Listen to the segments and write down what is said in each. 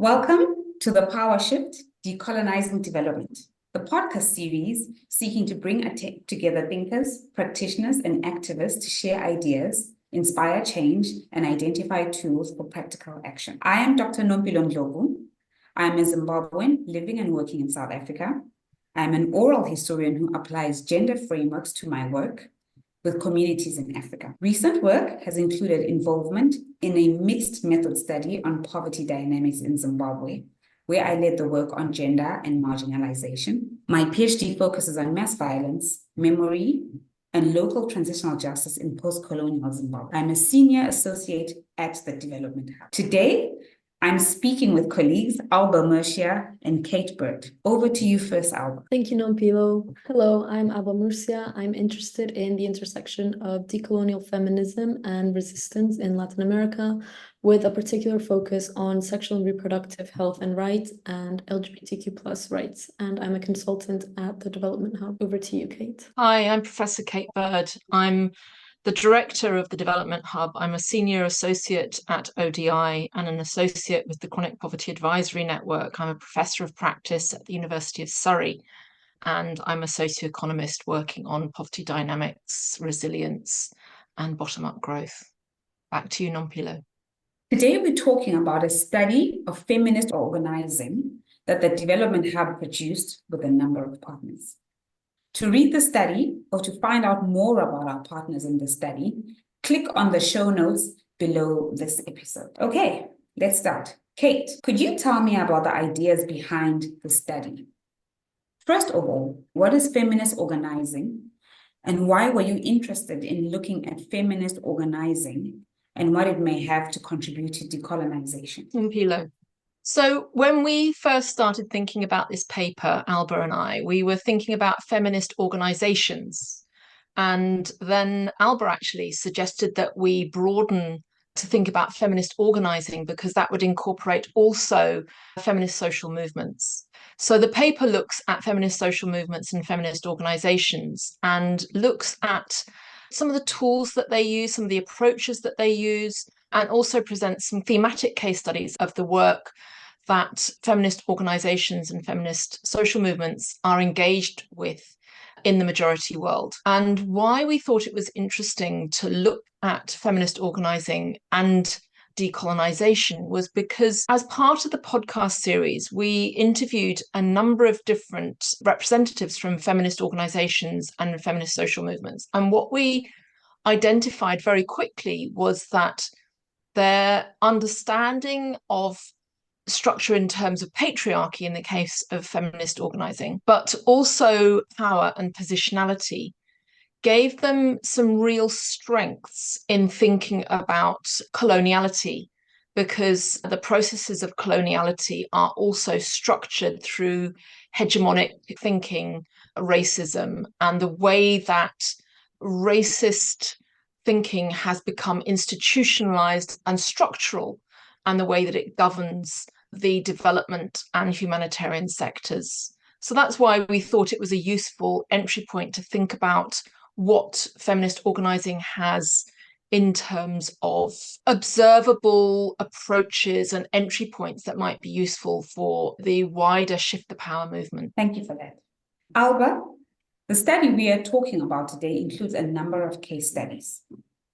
Welcome to the Power Shift, Decolonizing Development, the podcast series seeking to bring together thinkers, practitioners, and activists to share ideas, inspire change, and identify tools for practical action. I am Dr. Nompilo Ndlovu. I am a Zimbabwean living and working in South Africa. I am an oral historian who applies gender frameworks to my work with communities in Africa. Recent work has included involvement in a mixed method study on poverty dynamics in Zimbabwe, where I led the work on gender and marginalization. My PhD focuses on mass violence, memory, and local transitional justice in post-colonial Zimbabwe. I'm a senior associate at the Development Hub. Today, I'm speaking with colleagues Alba, Murcia, and Kate Bird. Over to you first, Alba. Thank you, Nompilo. Hello, I'm Alba Murcia. I'm interested in the intersection of decolonial feminism and resistance in Latin America, with a particular focus on sexual and reproductive health and rights and LGBTQ+ rights. And I'm a consultant at the Development Hub. Over to you, Kate. Hi, I'm Professor Kate Bird. I'm the director of the Development Hub. I'm a senior associate at ODI and an associate with the Chronic Poverty Advisory Network. I'm a professor of practice at the University of Surrey, and I'm a socioeconomist working on poverty dynamics, resilience, and bottom-up growth. Back to you, Nompilo. Today, we're talking about a study of feminist organizing that the Development Hub produced with a number of partners. To read the study or to find out more about our partners in the study, click on the show notes below this episode. Okay, let's start. Kate, could you tell me about the ideas behind the study? First of all, what is feminist organizing, and why were you interested in looking at feminist organizing and what it may have to contribute to decolonization? Nompilo. So when we first started thinking about this paper, Alba and I, we were thinking about feminist organizations. And then Alba actually suggested that we broaden to think about feminist organizing, because that would incorporate also feminist social movements. So the paper looks at feminist social movements and feminist organizations and looks at some of the tools that they use, some of the approaches that they use, and also presents some thematic case studies of the work that feminist organizations and feminist social movements are engaged with in the majority world. And why we thought it was interesting to look at feminist organizing and decolonization was because, as part of the podcast series, we interviewed a number of different representatives from feminist organizations and feminist social movements. And what we identified very quickly was that their understanding of structure in terms of patriarchy in the case of feminist organizing, but also power and positionality, gave them some real strengths in thinking about coloniality, because the processes of coloniality are also structured through hegemonic thinking, racism, and the way that racist thinking has become institutionalized and structural, and the way that it governs the development and humanitarian sectors. So that's why we thought it was a useful entry point to think about what feminist organizing has in terms of observable approaches and entry points that might be useful for the wider Shift the Power movement. Thank you for that. Alba, the study we are talking about today includes a number of case studies.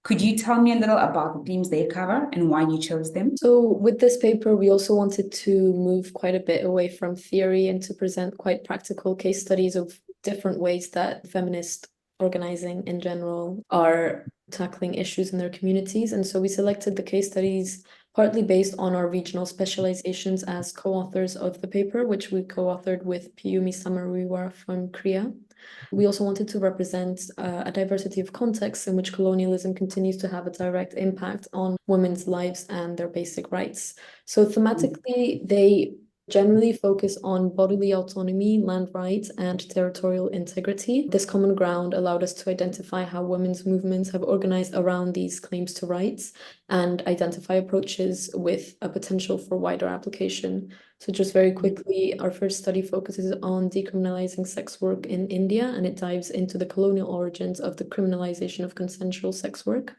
Could you tell me a little about the themes they cover and why you chose them? So with this paper, we also wanted to move quite a bit away from theory and to present quite practical case studies of different ways that feminist organizing in general are tackling issues in their communities. And so we selected the case studies partly based on our regional specializations as co-authors of the paper, which we co-authored with Piyumi Samariwa from CREA. We also wanted to represent a diversity of contexts in which colonialism continues to have a direct impact on women's lives and their basic rights. So thematically, they generally focus on bodily autonomy, land rights, and territorial integrity. This common ground allowed us to identify how women's movements have organized around these claims to rights and identify approaches with a potential for wider application. So just very quickly, our first study focuses on decriminalizing sex work in India, and it dives into the colonial origins of the criminalization of consensual sex work.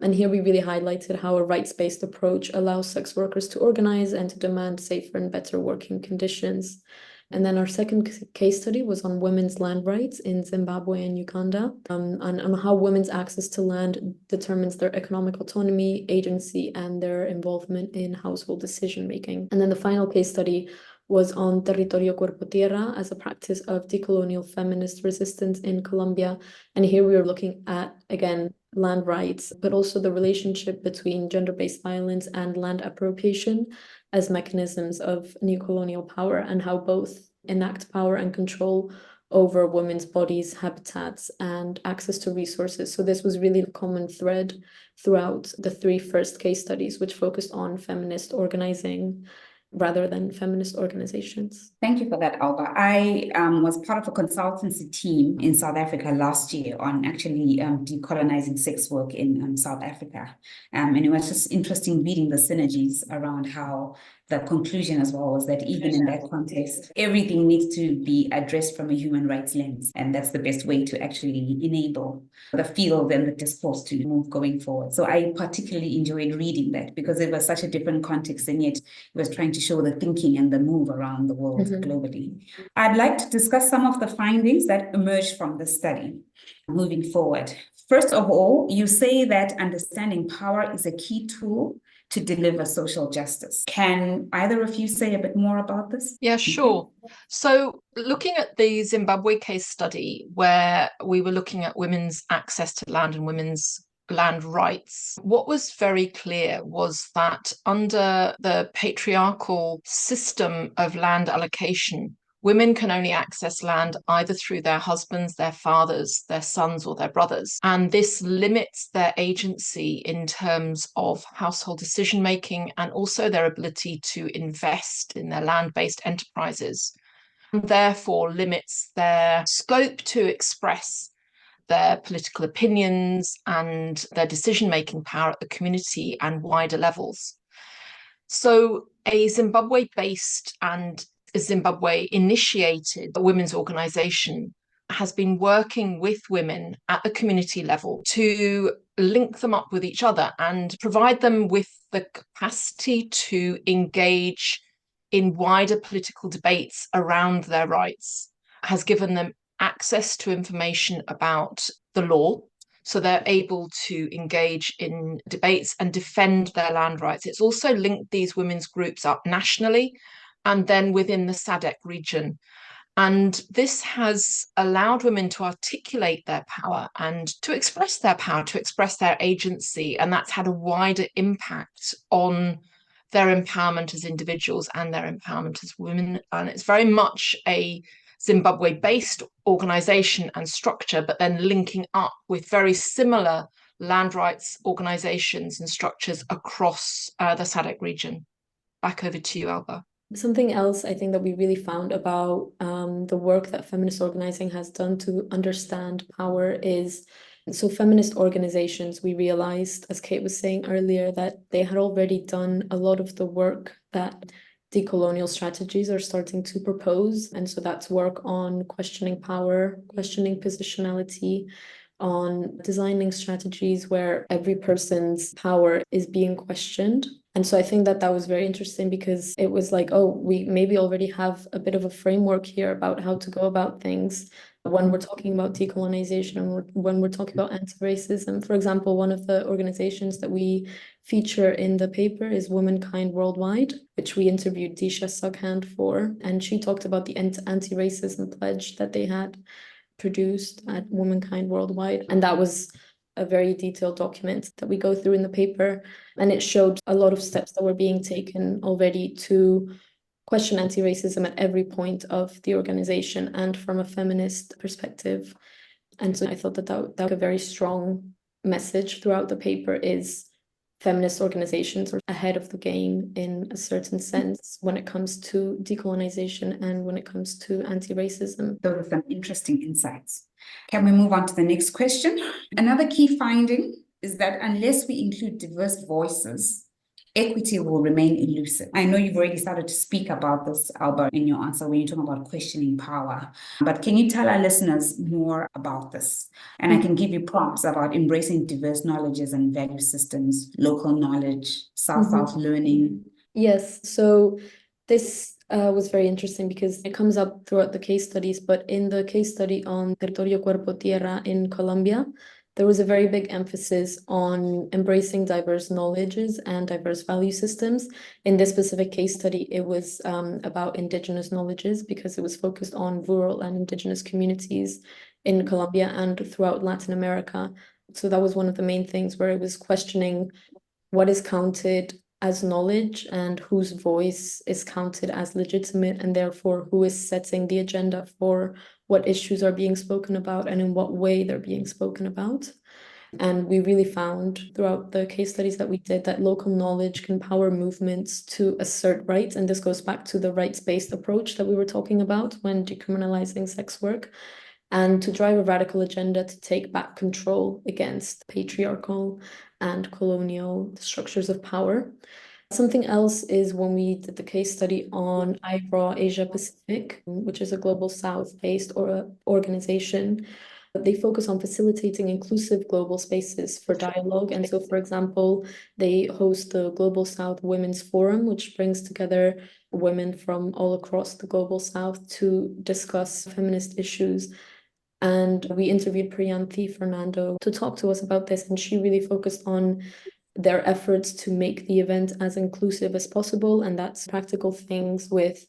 And here we really highlighted how a rights-based approach allows sex workers to organize and to demand safer and better working conditions. And then our second case study was on women's land rights in Zimbabwe and Uganda, and on how women's access to land determines their economic autonomy, agency, and their involvement in household decision-making. And then the final case study was on territorial cuerpo tierra as a practice of decolonial feminist resistance in Colombia. And here we were looking at, again, land rights, but also the relationship between gender-based violence and land appropriation as mechanisms of neocolonial power, and how both enact power and control over women's bodies, habitats, and access to resources. So this was really the common thread throughout the three first case studies, which focused on feminist organizing rather than feminist organizations. Thank you for that, Alba. I was part of a consultancy team in South Africa last year on actually decolonizing sex work in South Africa. And it was just interesting reading the synergies around how the conclusion as well was that even in that context, everything needs to be addressed from a human rights lens. And that's the best way to actually enable the field and the discourse to move going forward. So I particularly enjoyed reading that because it was such a different context, and yet it was trying to show the thinking and the move around the world globally. I'd like to discuss some of the findings that emerged from the study moving forward. First of all, you say that understanding power is a key tool to deliver social justice. Can either of you say a bit more about this? Yeah, sure. So looking at the Zimbabwe case study, where we were looking at women's access to land and women's land rights, what was very clear was that under the patriarchal system of land allocation, women can only access land either through their husbands, their fathers, their sons, or their brothers. And this limits their agency in terms of household decision-making and also their ability to invest in their land-based enterprises, and therefore limits their scope to express their political opinions and their decision-making power at the community and wider levels. So a Zimbabwe-based and Zimbabwe-initiated women's organization has been working with women at the community level to link them up with each other and provide them with the capacity to engage in wider political debates around their rights, has given them access to information about the law, so they're able to engage in debates and defend their land rights. It's also linked these women's groups up nationally and then within the SADC region. And this has allowed women to articulate their power and to express their power, to express their agency. And that's had a wider impact on their empowerment as individuals and their empowerment as women. And it's very much a Zimbabwe-based organization and structure, but then linking up with very similar land rights organizations and structures across the SADC region. Back over to you, Alba. Something else I think that we really found about the work that feminist organizing has done to understand power is, so feminist organizations, we realized, as Kate was saying earlier, that they had already done a lot of the work that decolonial strategies are starting to propose. And so that's work on questioning power, questioning positionality, on designing strategies where every person's power is being questioned. And so I think that that was very interesting because it was like, oh, we maybe already have a bit of a framework here about how to go about things when we're talking about decolonization and when we're talking about anti-racism. For example, one of the organizations that we feature in the paper is Womankind Worldwide, which we interviewed Disha Sughand for, and she talked about the anti-racism pledge that they had produced at Womankind Worldwide. And that was a very detailed document that we go through in the paper, and it showed a lot of steps that were being taken already to question anti-racism at every point of the organization and from a feminist perspective. And so I thought that that was a very strong message throughout the paper, is feminist organizations are ahead of the game in a certain sense when it comes to decolonization and when it comes to anti-racism. Those are some interesting insights. Can we move on to the next question? Another key finding is that unless we include diverse voices equity will remain elusive. I know you've already started to speak about this, Alba, in your answer when you talk about questioning power. But can you tell our listeners more about this? And I can give you prompts about embracing diverse knowledges and value systems, local knowledge, South-South learning. Yes, so this was very interesting because it comes up throughout the case studies, but in the case study on Territorio Cuerpo Tierra in Colombia, there was a very big emphasis on embracing diverse knowledges and diverse value systems. In this specific case study, it was about indigenous knowledges because it was focused on rural and indigenous communities in Colombia and throughout Latin America. So that was one of the main things where it was questioning what is counted as knowledge and whose voice is counted as legitimate, and therefore who is setting the agenda for what issues are being spoken about and in what way they're being spoken about. And we really found throughout the case studies that we did that local knowledge can power movements to assert rights. And this goes back to the rights-based approach that we were talking about when decriminalizing sex work, and to drive a radical agenda to take back control against patriarchal and colonial structures of power. Something else is when we did the case study on IWRAW Asia Pacific, which is a global South-based organization. They focus on facilitating inclusive global spaces for dialogue. And so, for example, they host the Global South Women's Forum, which brings together women from all across the Global South to discuss feminist issues. And we interviewed Priyanthi Fernando to talk to us about this, and she really focused on their efforts to make the event as inclusive as possible, and that's practical things with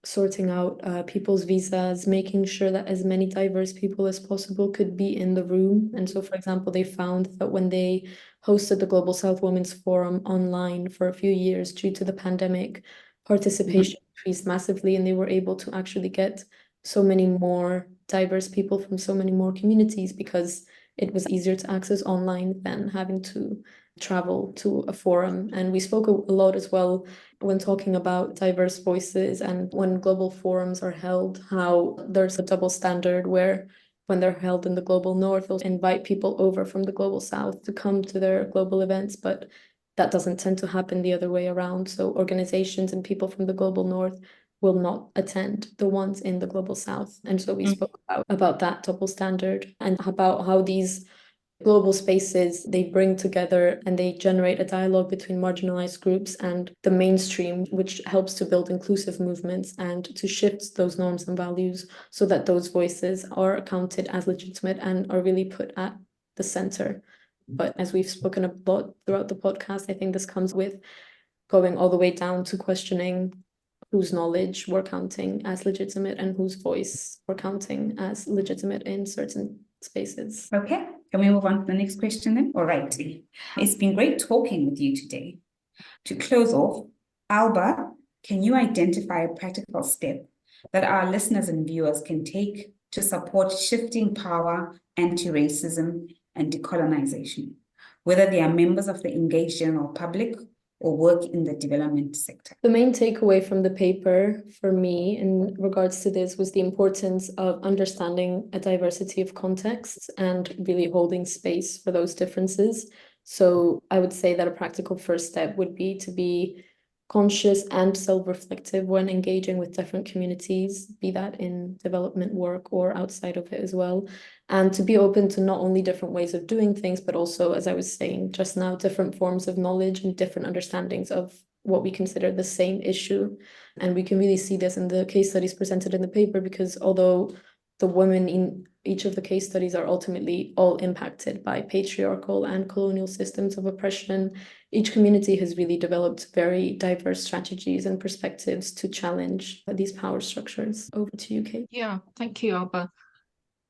sorting out people's visas, making sure that as many diverse people as possible could be in the room. And so, for example, they found that when they hosted the Global South Women's Forum online for a few years due to the pandemic, participation increased massively, and they were able to actually get so many more diverse people from so many more communities because it was easier to access online than having to travel to a forum. And we spoke a lot as well when talking about diverse voices and when global forums are held, how there's a double standard where when they're held in the global north, they'll invite people over from the global south to come to their global events, but that doesn't tend to happen the other way around. So organizations and people from the global north will not attend the ones in the global south. And so we spoke about that double standard and about how these global spaces, they bring together and they generate a dialogue between marginalized groups and the mainstream, which helps to build inclusive movements and to shift those norms and values so that those voices are counted as legitimate and are really put at the center. But as we've spoken about throughout the podcast, I think this comes with going all the way down to questioning whose knowledge we're counting as legitimate and whose voice we're counting as legitimate in certain spaces. Okay, can we move on to the next question then? All right. It's been great talking with you today. To close off, Alba, can you identify a practical step that our listeners and viewers can take to support shifting power, anti-racism, and decolonization, whether they are members of the engaged general public or work in the development sector? The main takeaway from the paper for me in regards to this was the importance of understanding a diversity of contexts and really holding space for those differences. So I would say that a practical first step would be to be conscious and self-reflective when engaging with different communities, be that in development work or outside of it as well, and to be open to not only different ways of doing things, but also, as I was saying just now, different forms of knowledge and different understandings of what we consider the same issue. And we can really see this in the case studies presented in the paper, because although the women in each of the case studies are ultimately all impacted by patriarchal and colonial systems of oppression, each community has really developed very diverse strategies and perspectives to challenge these power structures. Over to you, Kate. Yeah, thank you, Alba.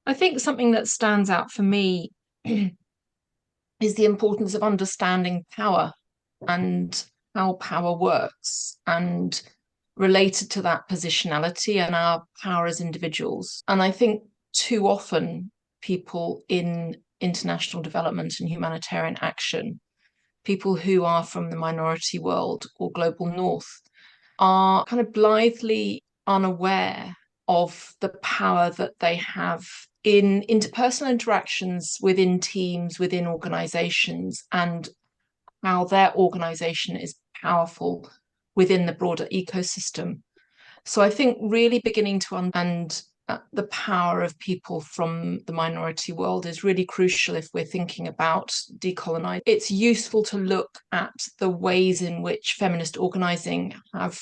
I think something that stands out for me is the importance of understanding power and how power works, and related to that, positionality and our power as individuals. And I think too often people in international development and humanitarian action, people who are from the minority world or global north, are kind of blithely unaware of the power that they have in interpersonal interactions within teams, within organizations, and how their organization is powerful within the broader ecosystem. So I think really beginning to understand the power of people from the minority world is really crucial if we're thinking about decolonizing. It's useful to look at the ways in which feminist organizing have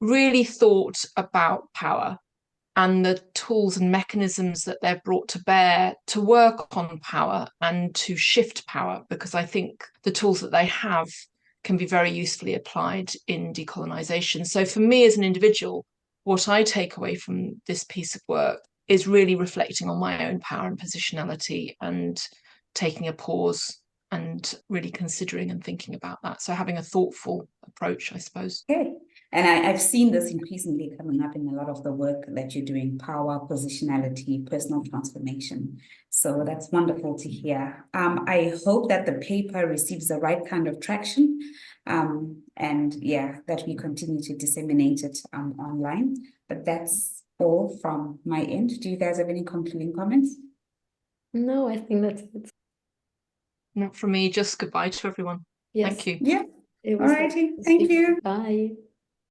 really thought about power and the tools and mechanisms that they've brought to bear to work on power and to shift power, because I think the tools that they have can be very usefully applied in decolonization. So for me as an individual, what I take away from this piece of work is really reflecting on my own power and positionality and taking a pause and really considering and thinking about that. So having a thoughtful approach, I suppose. Okay. And I've seen this increasingly coming up in a lot of the work that you're doing, power, positionality, personal transformation. So that's wonderful to hear. I hope that the paper receives the right kind of traction, and yeah, that we continue to disseminate it online. But that's all from my end. Do you guys have any concluding comments? No, I think that's it. Not from me, just goodbye to everyone. Yes. Thank you. Yeah. It All was righty. nice to Thank speak. you. Bye.